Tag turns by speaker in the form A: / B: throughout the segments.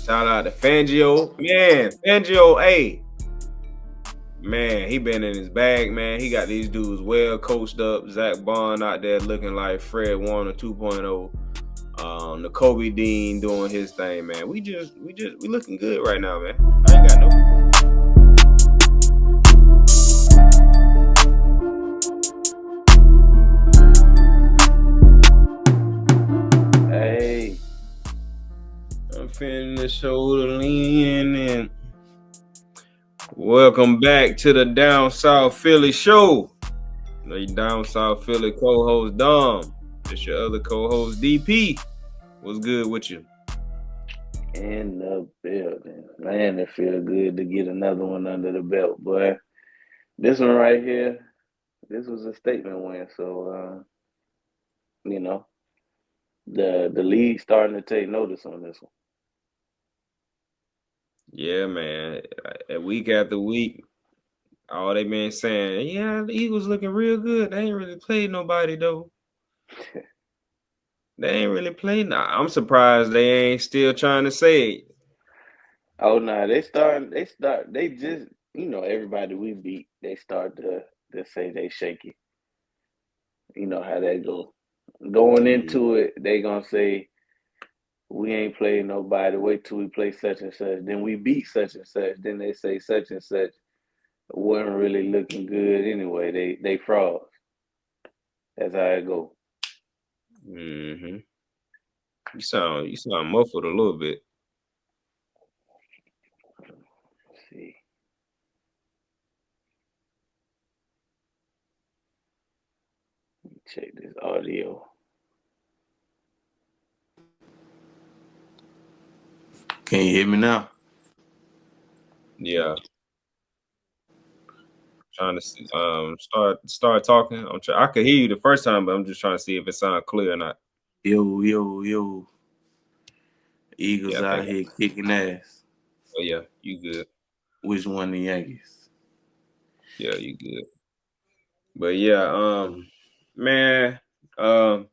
A: Shout out to Fangio. Man, Fangio, hey. Man, he been in his bag, man. He got these dudes well coached up. Zach Bond out there looking like Fred Warner 2.0. Nicoby Dean doing his thing, man. We looking good right now, man. I ain't got no.
B: Hey,
A: I'm feeling the shoulder leaning in. Welcome back to the Down South Philly show. The Down South Philly co-host Dom. It's your other co-host DP. What's good with you?
B: in the building. Man, it feel good to get another one under the belt, boy. This one right here, this was a statement win. So, you know, the league starting to take notice on this one.
A: Yeah, man. Week after week, all they been saying, yeah, the Eagles looking real good. They ain't really played nobody though. They ain't really played. I'm surprised they ain't still trying to say it.
B: Oh no, they just everybody we beat, they start to say they shaky. You know how that go. Going into it, they gonna say we ain't played nobody. Wait till we play such and such. Then we beat such and such. Then they say such and such wasn't really looking good anyway. They frauds. That's how it go.
A: Mm-hmm. You sound muffled a little bit.
B: Let's see. Let me check this audio. Can you hear me now?
A: Yeah. Trying to see, start talking. I could hear you the first time, but I'm just trying to see if it sounds clear or not.
B: Yo, yo, yo.
A: Yeah,
B: Eagles
A: I
B: out
A: think.
B: here kicking ass.
A: Oh yeah, you good.
B: Which one the Yankees?
A: Yeah, you good. But yeah, man, um,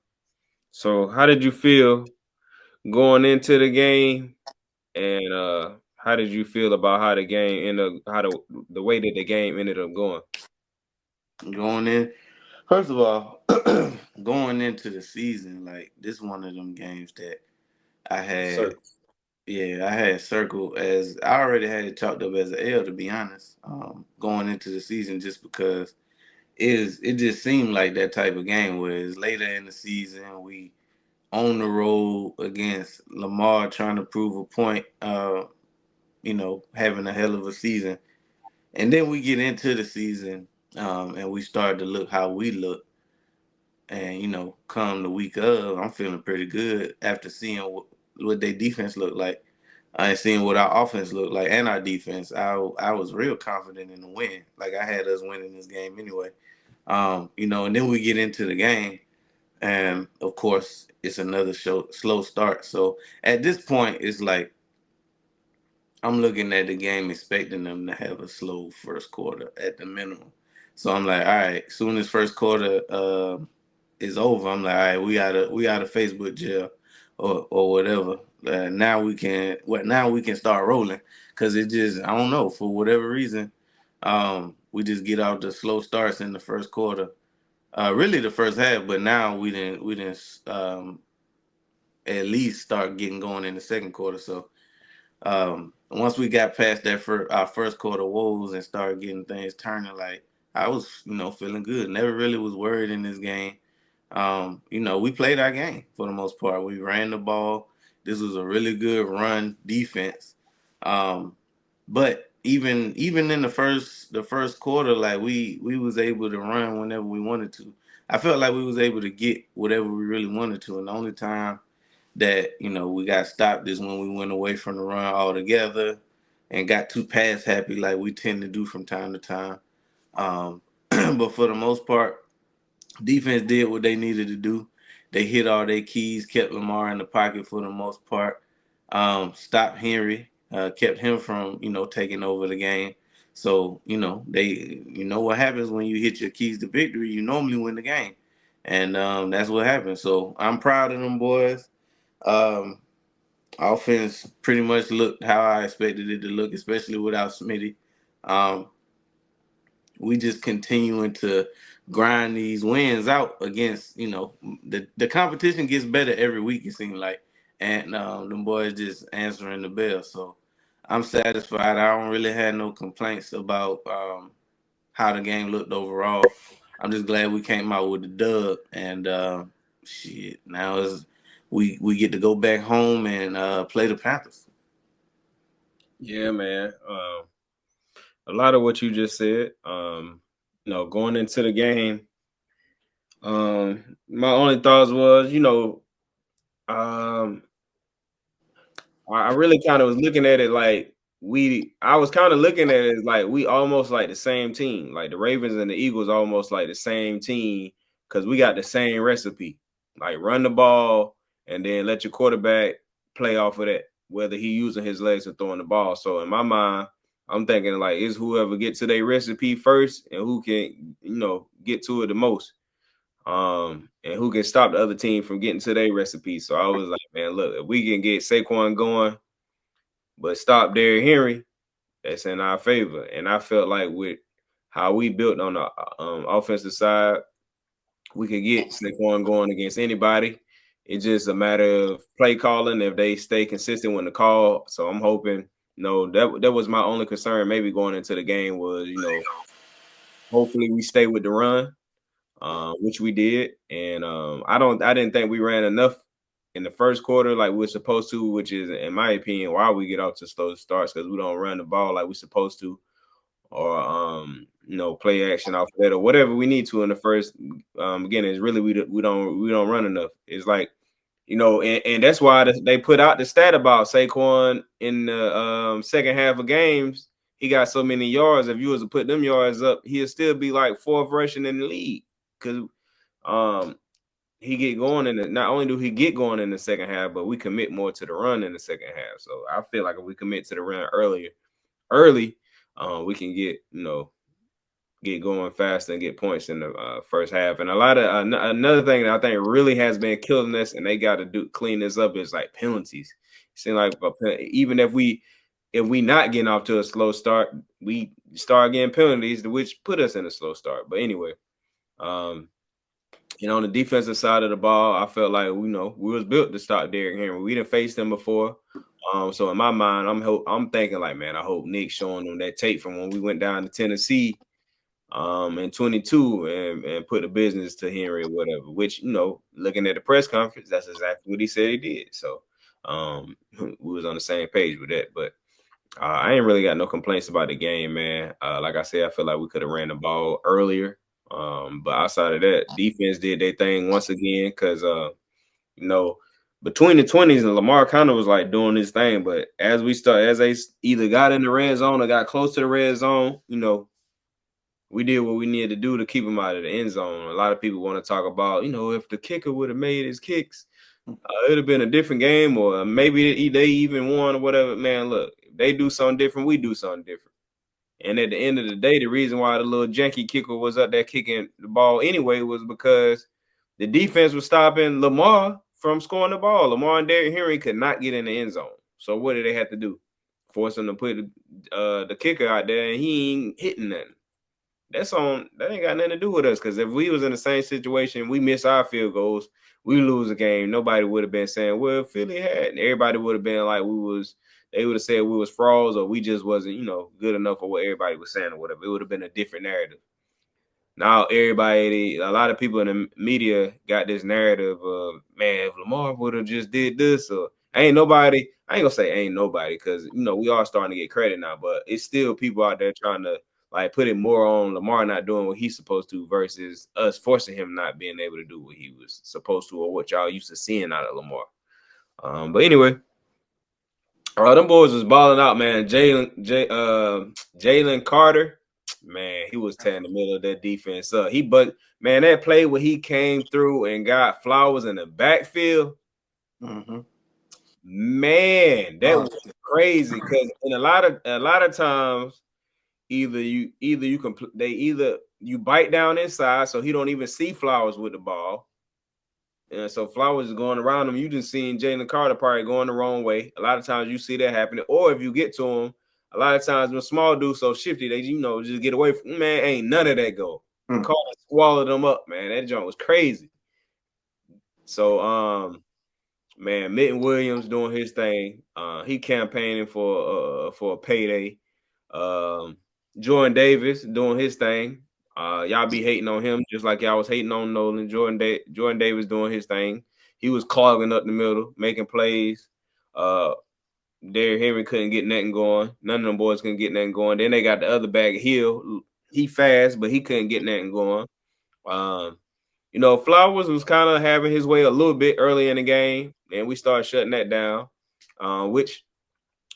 A: so how did you feel going into the game, and how did you feel about how the game ended, how the way that the game ended up going?
B: Going in. First of all, going into the season, like this one of them games that I had
A: Circle.
B: I had circled as I already had it chalked up as an L to be honest. Going into the season just because it just seemed like that type of game where it's later in the season we on the road against Lamar trying to prove a point, having a hell of a season. And then we get into the season, and we start to look how we look. And, come the week of, I'm feeling pretty good after seeing what their defense looked like. I ain't seeing what our offense looked like and our defense. I was real confident in the win. Like I had us winning this game anyway. And then we get into the game, and of course it's another slow start. So at this point, it's like I'm looking at the game expecting them to have a slow first quarter at the minimum. So I'm like, all right, soon as first quarter is over, I'm like, all right, we out of Facebook jail or whatever. Now we can start rolling because it just I don't know for whatever reason, we just get out the slow starts in the first quarter, really the first half, but now we didn't at least start getting going in the second quarter. So once we got past our first quarter woes and started getting things turning, like I was, feeling good. Never really was worried in this game. We played our game for the most part. We ran the ball. This was a really good run defense. Um, but even in the first quarter, like we was able to run whenever we wanted to. I felt like we was able to get whatever we really wanted to, and the only time that we got stopped is when we went away from the run altogether and got too pass happy like we tend to do from time to time. But for the most part, defense did what they needed to do. They hit all their keys, kept Lamar in the pocket for the most part. Stopped Henry, kept him from taking over the game. So what happens when you hit your keys to victory. You normally win the game, and that's what happened. So I'm proud of them boys. Um, Offense pretty much looked how I expected it to look, especially without Smitty. Um, we just continuing to grind these wins out against, the competition gets better every week, it seems like. And them boys just answering the bell. So I'm satisfied. I don't really have no complaints about how the game looked overall. I'm just glad we came out with the dub. And shit, now is we get to go back home and play the Panthers.
A: Yeah, man. A lot of what you just said. Going into the game, my only thoughts was, um, I really kind of was looking at it like I was kind of looking at it like we almost like the same team. Like the Ravens and the Eagles almost like the same team because we got the same recipe. Like run the ball and then let your quarterback play off of that, whether he using his legs or throwing the ball. So in my mind, I'm thinking like it's whoever get to their recipe first and who can, get to it the most. And who can stop the other team from getting to their recipe. So I was like, man, look, if we can get Saquon going, but stop Derrick Henry, that's in our favor. And I felt like with how we built on the offensive side, we could get Saquon going against anybody. It's just a matter of play calling if they stay consistent with the call. So I'm hoping, that was my only concern maybe going into the game was, hopefully we stay with the run, which we did. And I didn't think we ran enough in the first quarter like we're supposed to, which is, in my opinion, why we get off to slow starts because we don't run the ball like we're supposed to, or play action off that or whatever we need to in the first. Again, it's really we don't run enough. It's like and that's why they put out the stat about Saquon in the second half of games. He got so many yards. If you was to put them yards up, he'll still be like fourth rushing in the league because um he get going in the, not only do he get going in the second half, but we commit more to the run in the second half. So I feel like if we commit to the run early, we can get going faster and get points in the first half. And a lot of another thing that I think really has been killing us, and they got to clean this up is like penalties. It seems like even if we not getting off to a slow start, we start getting penalties, which put us in a slow start. But anyway, um, on the defensive side of the ball, I felt like we was built to stop Derrick Henry. We didn't face him before, so in my mind, I'm thinking like, man, I hope Nick's showing them that tape from when we went down to Tennessee, in 22 and put the business to Henry or whatever. Which looking at the press conference, that's exactly what he said he did. So, we was on the same page with that, but. I ain't really got no complaints about the game, man. Like I said, I feel like we could have ran the ball earlier. But outside of that, defense did their thing once again because you know, between the 20s and Lamar kind of was like doing his thing. But as they either got in the red zone or got close to the red zone, we did what we needed to do to keep him out of the end zone. A lot of people want to talk about, if the kicker would have made his kicks, it'd have been a different game, or maybe they even won or whatever. Man, look, if they do something different, we do something different. And at the end of the day, the reason why the little janky kicker was up there kicking the ball anyway was because the defense was stopping Lamar from scoring the ball. Lamar and Derrick Henry could not get in the end zone. So what did they have to do? Force him to put the kicker out there, and he ain't hitting nothing. That ain't got nothing to do with us. Because if we was in the same situation, we miss our field goals, we lose a game. Nobody would have been saying, "Well, Philly had." And everybody would have been like, They would have said we was frauds or we just wasn't, good enough for what everybody was saying or whatever. It would have been a different narrative. Now a lot of people in the media got this narrative of, man, if Lamar would have just did this, or I ain't gonna say ain't nobody, because we are starting to get credit now, but it's still people out there trying to like put it more on Lamar not doing what he's supposed to versus us forcing him not being able to do what he was supposed to or what y'all used to seeing out of Lamar. But anyway, them boys was balling out, man. Jalen Carter, man, he was tearing the middle of that defense up. Man, that play where he came through and got Flowers in the backfield.
B: Mm-hmm.
A: Man, that was crazy. Because in a lot of times, either you bite down inside so he don't even see Flowers with the ball, And so Flowers is going around him. You just seen Jalen Carter probably going the wrong way. A lot of times you see that happening. Or if you get to him, a lot of times when small dudes so shifty, they just get away from man. Ain't none of that go.
B: Hmm.
A: Carter swallowed them up, man. That joint was crazy. So man, Mitten Williams doing his thing. He campaigning for a payday. Um, Jordan Davis doing his thing. Y'all be hating on him just like y'all was hating on Nolan. Jordan Davis doing his thing. He was clogging up the middle, making plays. Uh, Derrick Henry couldn't get nothing going. None of them boys couldn't get nothing going. Then they got the other back, Hill. He fast, but he couldn't get nothing going. Um, Flowers was kind of having his way a little bit early in the game, and we started shutting that down. Which,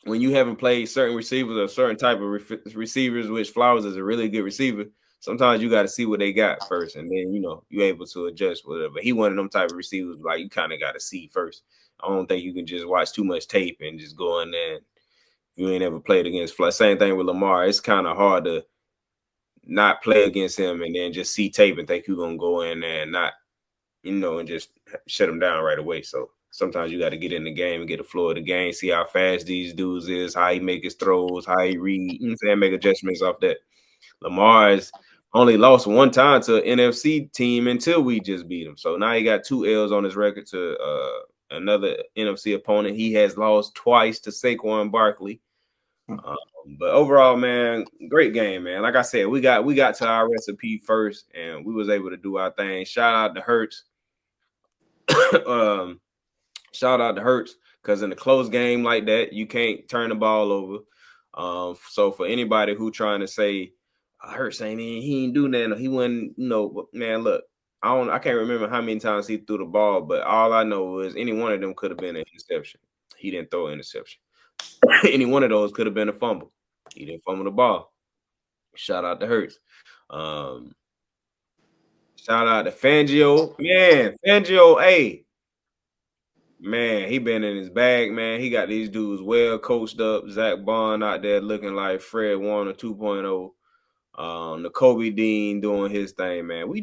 A: when you haven't played certain receivers or certain type of receivers, which Flowers is a really good receiver, sometimes you got to see what they got first, and then you're able to adjust whatever. He one of them type of receivers like you kind of got to see first. I don't think you can just watch too much tape and just go in there. And you ain't ever played against Flowers. Same thing with Lamar. It's kind of hard to not play against him and then just see tape and think you're gonna go in there and not and just shut them down right away. So sometimes you got to get in the game and get the floor of the game, see how fast these dudes is, how he make his throws, how he read, make adjustments off that. Lamar has only lost one time to an NFC team until we just beat him. So now he got 2 L's on his record to another NFC opponent. He has lost twice to Saquon Barkley. But overall, man, great game, man. Like I said, we got to our recipe first, and we was able to do our thing. Shout out to Hurts. um, Shout out to Hurts because in a close game like that, you can't turn the ball over. So for anybody who trying to say Hurts he ain't do nothing, he wasn't, man, look, I can't remember how many times he threw the ball, but all I know is any one of them could have been an interception. He didn't throw an interception. Any one of those could have been a fumble. He didn't fumble the ball. Shout out to Hurts. Um, Shout out to Fangio. Man, Fangio, hey, man, he been in his bag, man. He got these dudes well coached up. Zach Bond out there looking like Fred Warner 2.0. Nicoby Dean doing his thing, man. We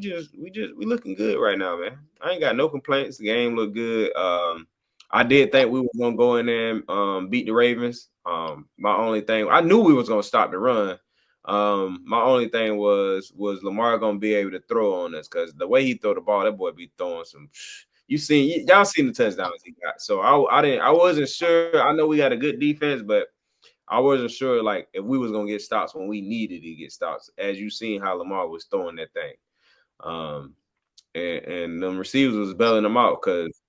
A: looking good right now, man. I ain't got no complaints. The game looked good. I did think we were gonna go in there and beat the Ravens. My only thing, I knew we was gonna stop the run. My only thing was Lamar gonna be able to throw on us because the way he throw the ball, that boy be throwing some. Y'all seen the touchdowns he got. So I wasn't sure. I know we got a good defense, but I wasn't sure like if we was gonna get stops when we needed to get stops. As you seen how Lamar was throwing that thing, and them receivers was bailing them out because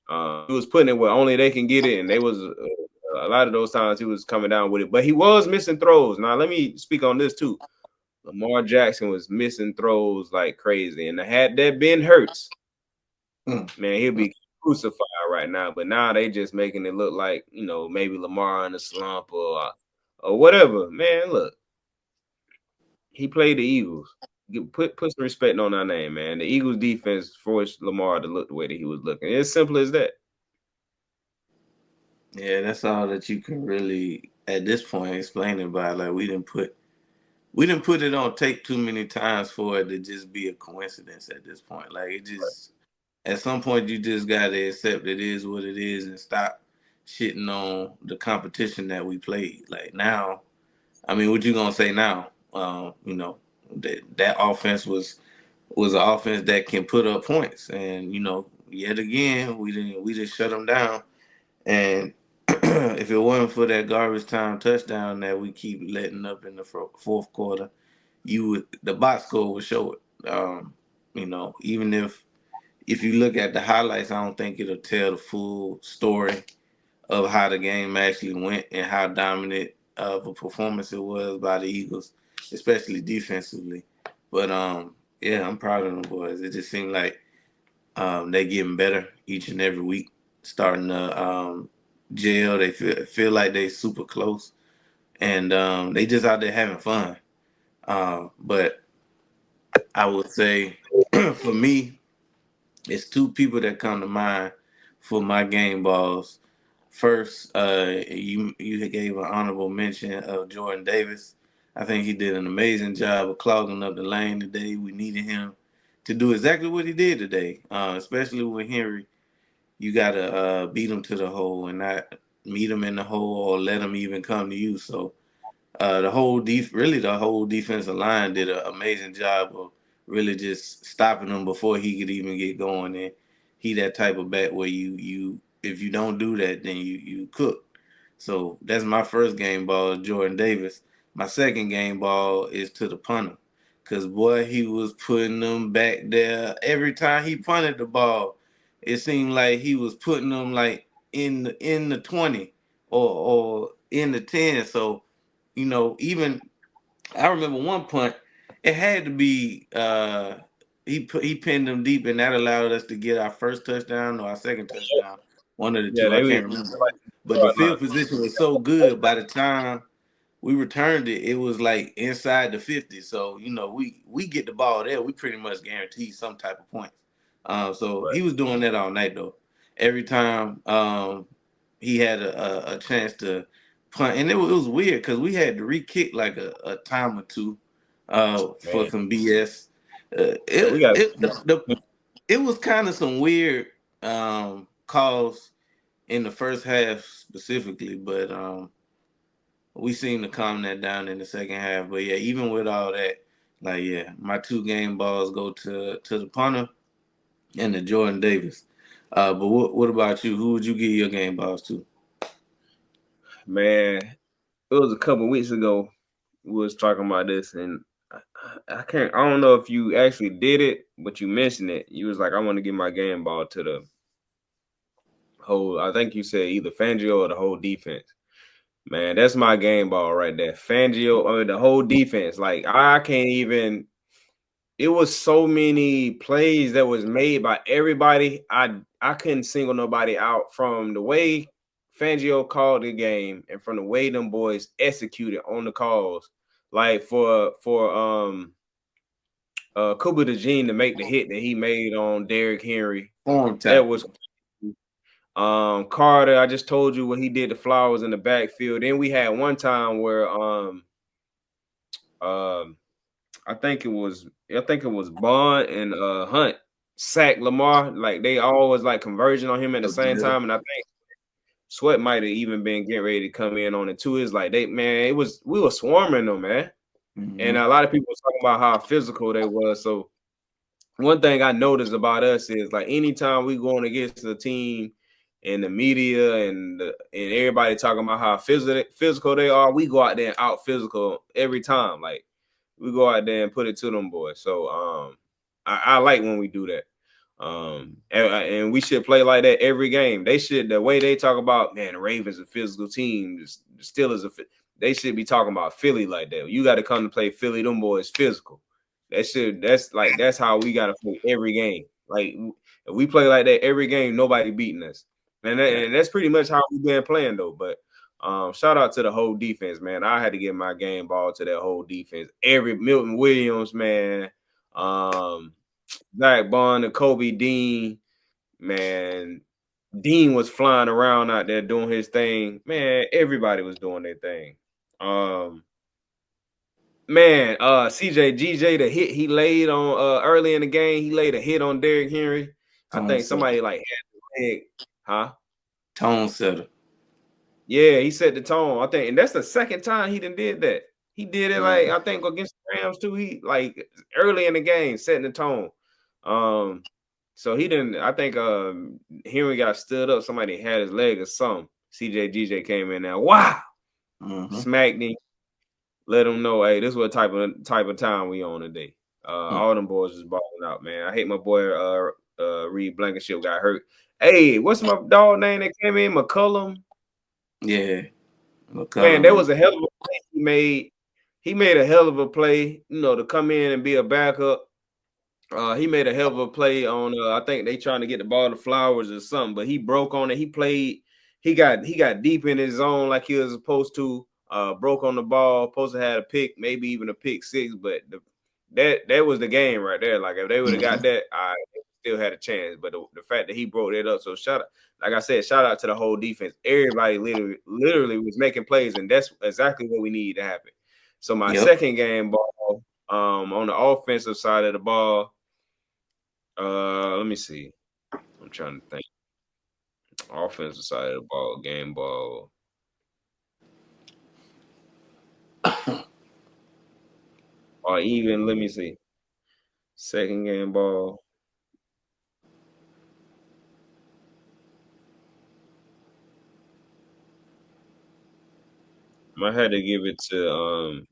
A: he was putting it where only they can get it, and they was a lot of those times he was coming down with it, but he was missing throws. Now let me speak on this too. Lamar Jackson was missing throws like crazy, and had that been Hurts, man, he'll be crucified right now. But now they just making it look like maybe Lamar in a slump or whatever. Man, look, he played the Eagles. Put some respect on our name, man. The Eagles defense forced Lamar to look the way that he was looking. It's simple as that.
B: Yeah, that's all that you can really at this point explain about. Like we didn't put it on tape too many times for it to just be a coincidence at this point. Like it just at some point you just gotta accept it is what it is and stop shitting on the competition that we played. Like now, I mean, what you gonna say now? That offense was an offense that can put up points, and yet again we just shut them down. And if it wasn't for that garbage time touchdown that we keep letting up in the fourth quarter, the box score would show it. Even if you look at the highlights, I don't think it'll tell the full story of how the game actually went and how dominant of a performance it was by the Eagles, especially defensively. But yeah, I'm proud of them boys. It just seemed like they getting better each and every week, starting to gel. They feel like they super close, and they just out there having fun. But I would say for me, it's two people that come to mind for my game balls. First, you gave an honorable mention of Jordan Davis. I think he did an amazing job of clogging up the lane today. We needed him to do exactly what he did today, especially with Henry. you gotta beat them to the hole and not meet them in the hole or let them even come to you. So the whole defensive line did an amazing job of really just stopping him before he could even get going. And he that type of back where you if you don't do that, then you cook. So that's my first game ball, Jordan Davis. My second game ball is to the punter, cause boy, he was putting them back there every time he punted the ball. It seemed like he was putting them like in the 20 or in the 10. So even I remember one punt, it had to be he pinned them deep, and that allowed us to get our first touchdown or our second touchdown. One of the
A: Yeah,
B: two, I
A: they
B: can't
A: was
B: remember.
A: like
B: But the
A: whatnot.
B: field position was so good by the time we returned it, it was like inside the 50. So, we get the ball there, we pretty much guarantee some type of points. So
A: Right,
B: he was doing that all night though. Every time he had a chance to punt, and it was weird because we had to re-kick like a time or two for
A: man.
B: some BS.
A: Yeah, we got
B: It was kind of some weird calls in the first half specifically, but we seem to calm that down in the second half. But yeah, even with all that, like yeah, my two game balls go to the punter and to Jordan Davis. But what about you? Who would you give your game balls to?
A: man. It was a couple weeks ago. We was talking about this, and I can't. I don't know if you actually did it, but you mentioned it. You was like, I want to give my game ball to the whole. I think you said either Fangio or the whole defense. Man, that's my game ball right there. Fangio, the whole defense. Like I can't even. It was so many plays that was made by everybody. I couldn't single nobody out from the way Fangio called the game and from the way them boys executed on the calls. Like for Nicoby Dean to make the hit that he made on Derrick Henry.
B: Form
A: That
B: tackle.
A: was Carter. I just told you what he did to Flowers in the backfield. Then we had one time where um I think it was Bond and Hunt sacked Lamar. Like they always like converging on him at the same
B: Yeah.
A: time. And I think Sweat might have even been getting ready to come in on it too. It's like we were swarming them, man. And
B: Hmm.
A: a lot of people was talking about how physical they was. So one thing I noticed about us is like anytime we going against a team and the media and everybody talking about how physical they are, we go out there and out physical every time. Like we go out there and put it to them boys. So I like when we do that. And we should play like that every game. They should the way they talk about man, the Ravens a physical team, the Steelers they should be talking about Philly like that. You got to come to play Philly, them boys physical. That's how we gotta play every game. Like if we play like that every game, nobody beating us. And that's pretty much how we've been playing though. But shout out to the whole defense, man. I had to give my game ball to that whole defense. Every Milton Williams, man. Um, Zach Bond, Nicoby Dean, man. Dean was flying around out there doing his thing. Man, everybody was doing their thing. Um, Man, CJ GJ, the hit he laid on early in the game, he laid a hit on Derrick Henry. I
B: Tone
A: think
B: setter.
A: somebody like had the leg, huh?
B: Tone setter.
A: Yeah, he set the tone. I think, and that's the second time he done did that. He did it like
B: Mm-hmm.
A: I think against the Rams too. He like early in the game, setting the tone. Um, so he didn't. I think Henry got stood up. Somebody had his leg or something. CJ GJ came in there. Wow,
B: Mm-hmm.
A: smacked him. Let them know, hey, this is what type of time we on today. All them boys is balling out, man. I hate my boy Reed Blankenship got hurt. Hey, what's my dog name that came in? McCullum.
B: Yeah.
A: Man, that
B: McCollum.
A: was a hell of a play he made. He made a hell of a play, to come in and be a backup. He made a hell of a play on. I think they trying to get the ball to Flowers or something, but he broke on it. He played. He got deep in his zone like he was supposed to. Broke on the ball. Supposed to have a pick, maybe even a pick six. But that was the game right there. Like if they would have got
B: Mm-hmm.
A: that, I still had a chance. But the fact that he broke it up, so like I said, shout out to the whole defense. Everybody literally was making plays, and that's exactly what we need to happen. So my
B: Yep.
A: second game ball, on the offensive side of the ball. Let me see. I'm trying to think. Offensive side of the ball, game ball. Or even, let me see, second game ball. I had to give it to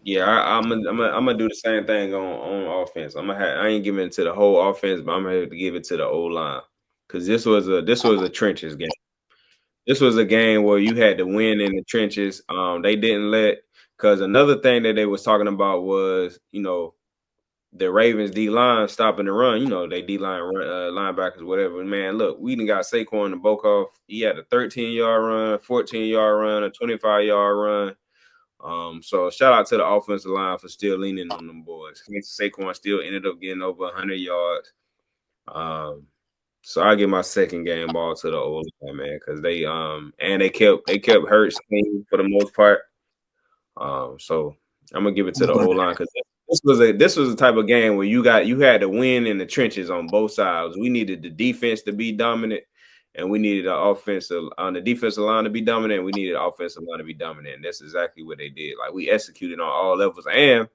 A: yeah, I'm gonna do the same thing on offense. I ain't giving it to the whole offense, but I'm gonna have to give it to the O line because this was a trenches game. This was a game where you had to win in the trenches. They didn't let because another thing that they was talking about was the Ravens D line stopping the run. They D line linebackers, whatever. Man, look, we done got Saquon the bulk off. He had a 13-yard run, 14-yard run, a 25-yard run. So shout out to the offensive line for still leaning on them boys. Saquon still ended up getting over 100 yards. So I give my second game ball to the old line, man, because they kept Hurts clean for the most part. So I'm gonna give it to the O line because this was a type of game where you had to win in the trenches on both sides. We needed the defense to be dominant, and we needed the offensive on the defensive line to be dominant. We needed the offensive line to be dominant, and that's exactly what they did. Like we executed on all levels, and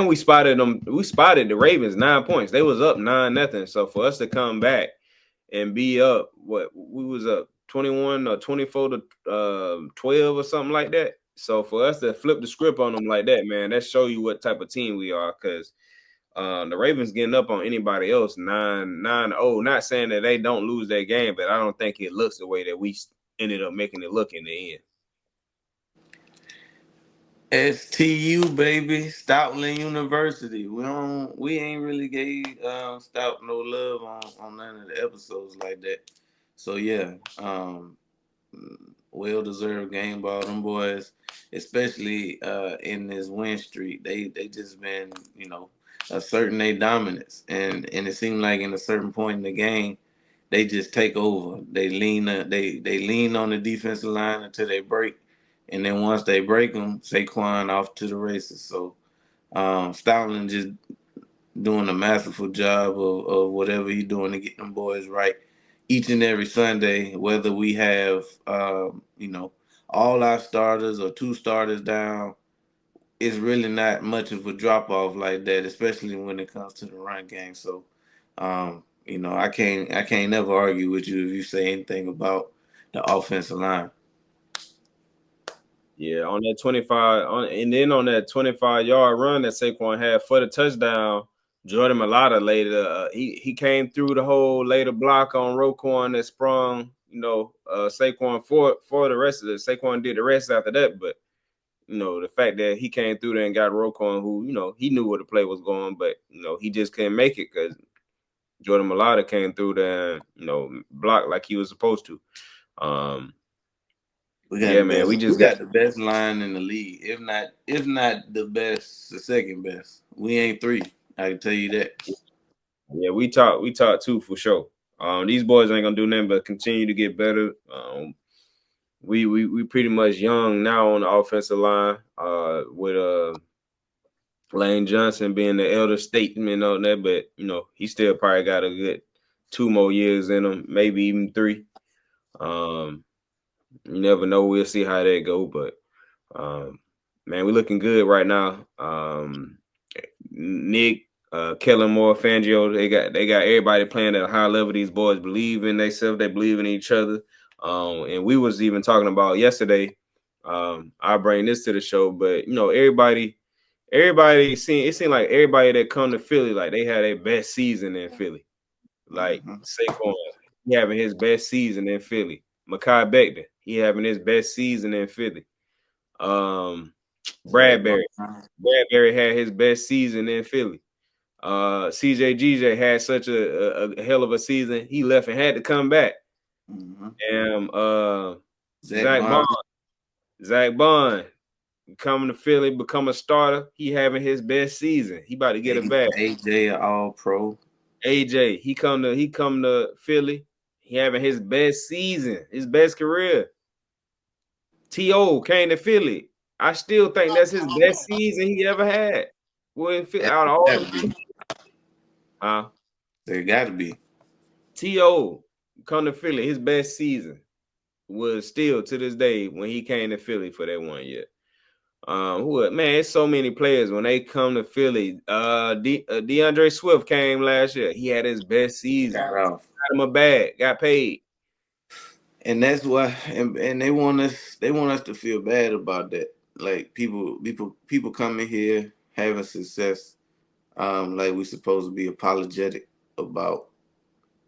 A: we spotted them. We spotted the Ravens 9 points. They was up 9-0. So for us to come back and be up, what we was up 21 or 24 to 12 or something like that. So for us to flip the script on them like that, man, that show you what type of team we are. Because the Ravens getting up on anybody else 9-0. Not saying that they don't lose their game, but I don't think it looks the way that we ended up making it look in the end.
B: STU baby, Stoutland University. We ain't really gave Stout no love on none of the episodes like that. So yeah, well deserved game ball. Them boys, especially in this win streak, they just been asserting their dominance, and it seemed like in a certain point in the game, they just take over. They lean on the defensive line until they break, and then once they break them, Saquon off to the races. So Stoutland just doing a masterful job of whatever he's doing to get them boys right each and every Sunday, whether we have all our starters or two starters down. It's really not much of a drop off like that, especially when it comes to the run game. So I can't never argue with you if you say anything about the offensive line.
A: Yeah, on that 25, and then on that 25-yard run that Saquon had for the touchdown, Jordan Mailata later he came through the hole, laid a block on Roquan that sprung, Saquon for the rest of it. Saquon did the rest after that, but the fact that he came through there and got Roquan, who he knew where the play was going, but he just couldn't make it because Jordan Mailata came through there and blocked like he was supposed to. Yeah, man, we just got
B: the best line in the league. If not the best, the second best. We ain't three. I can tell you that.
A: Yeah, we taught too for sure. These boys ain't gonna do nothing but continue to get better. We pretty much young now on the offensive line. With Lane Johnson being the elder statesman on that, but he still probably got a good 2 more years in him, maybe even 3. You never know. We'll see how that go, but man, we're looking good right now. Nick, Kellen Moore, Fangio, they got everybody playing at a high level. These boys believe in themselves, they believe in each other. And we was even talking about yesterday. I bring this to the show, but everybody seemed like everybody that come to Philly, like they had their best season in Philly. Like Saquon, he having his best season in Philly. Mekhi Becton, he having his best season in Philly. Bradbury had his best season in Philly. CJ GJ had such a hell of a season. He left and had to come back. And Zach Bond coming to Philly, become a starter. He having his best season. He about to get it back.
B: AJ all pro.
A: AJ, he come to Philly. He having his best season, his best career. T.O. came to Philly. I still think that's his best season he ever had. Well, out of all the teams. Huh?
B: There got to be.
A: T.O. come to Philly, his best season was still to this day when he came to Philly for that 1 year. Man, it's so many players when they come to Philly. DeAndre Swift came last year. He had his best season.
B: Got off.
A: Got him a bag, got paid.
B: And that's why, and they want us to feel bad about that. Like people coming here having success, like we supposed to be apologetic about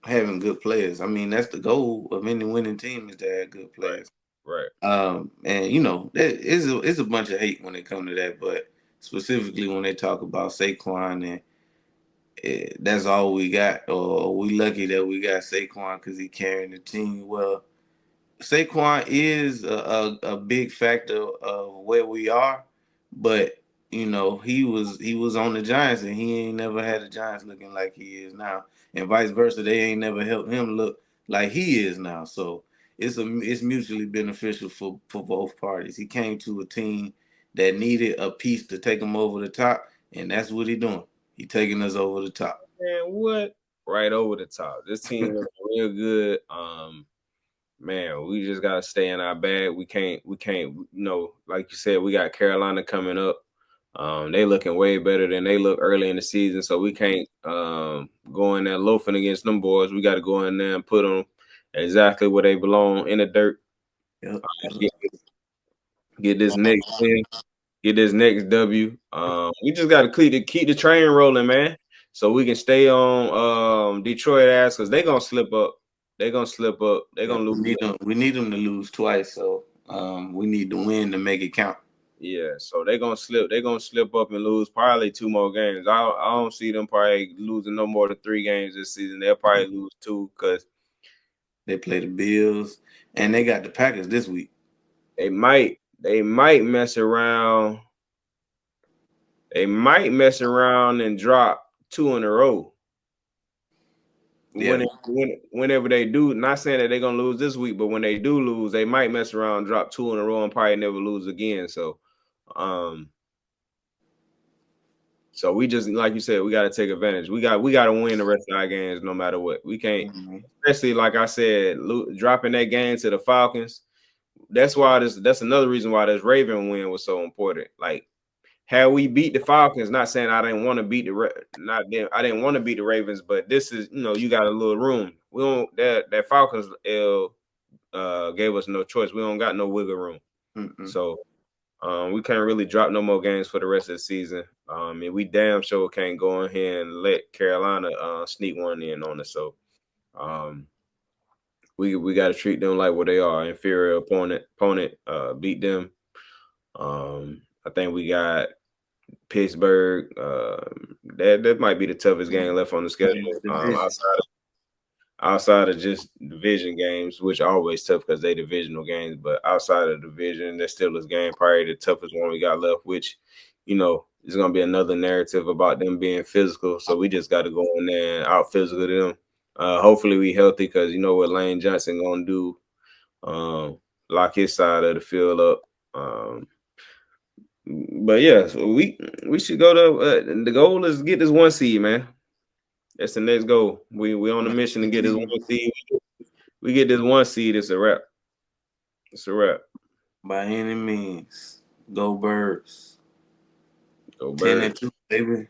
B: having good players. I mean, that's the goal of any winning team is to have good players.
A: Right.
B: And you know, it's a bunch of hate when it comes to that, but specifically when they talk about Saquon and that's all we got, or we lucky that we got Saquon because he carrying the team. Well, Saquon is a big factor of where we are, but you know he was on the Giants and he ain't never had the Giants looking like he is now, and vice versa. They ain't never helped him look like he is now. So it's mutually beneficial for both parties. He came to a team that needed a piece to take him over the top, and that's what he doing. He taking us over the top.
A: Man, what? Right over the top. This team looks real good. Man, we just gotta stay in our bag. We can't, like you said, we got Carolina coming up. They looking way better than they look early in the season, so we can't go in there loafing against them boys. We got to go in there and put them exactly where they belong in the dirt.
B: Yep.
A: Get this next win, get this next W. We just got to keep the train rolling, man, so we can stay on Detroit ass because they gonna slip up. They gonna slip up. They
B: Yeah,
A: gonna lose.
B: we need them to lose twice, so we need to win to make it count.
A: Yeah, so they gonna slip. They gonna slip up and lose probably 2 more games. I don't see them probably losing no more than 3 games this season. They'll probably lose 2 because
B: They play the Bills and they got the Packers this week.
A: they might mess around. They might mess around and drop 2 in a row.
B: Yeah,
A: Whenever they do, not saying that they're gonna lose this week, but when they do lose, they might mess around, drop 2 in a row, and probably never lose again. Um, so we just like you said, we got to take advantage. We got to win the rest of our games, no matter what. We can't, especially like I said, dropping that game to the Falcons. That's another reason why this Raven win was so important. Like, had we beat the Falcons, not saying I didn't want to beat I didn't want to beat the Ravens, but this is, you got a little room. We don't that Falcons gave us no choice. We don't got no wiggle room. So we can't really drop no more games for the rest of the season. And we damn sure can't go in here and let Carolina sneak one in on us. So we got to treat them like what they are, inferior opponent. Beat them. I think we got Pittsburgh. That might be the toughest game left on the schedule. Outside of just division games, which are always tough because they divisional games, but outside of division, that Steelers game probably the toughest one we got left, which, is going to be another narrative about them being physical. So we just got to go in there and out physical them. Hopefully we healthy because you know what Lane Johnson going to do, lock his side of the field up. But yeah, so we should go to the goal is get this 1 seed, man. That's the next goal. We on a mission to get this 1 seed. We get this 1 seed. It's a wrap. It's a wrap.
B: By any means, go Birds.
A: Go
B: 10
A: Birds.
B: and 2, baby.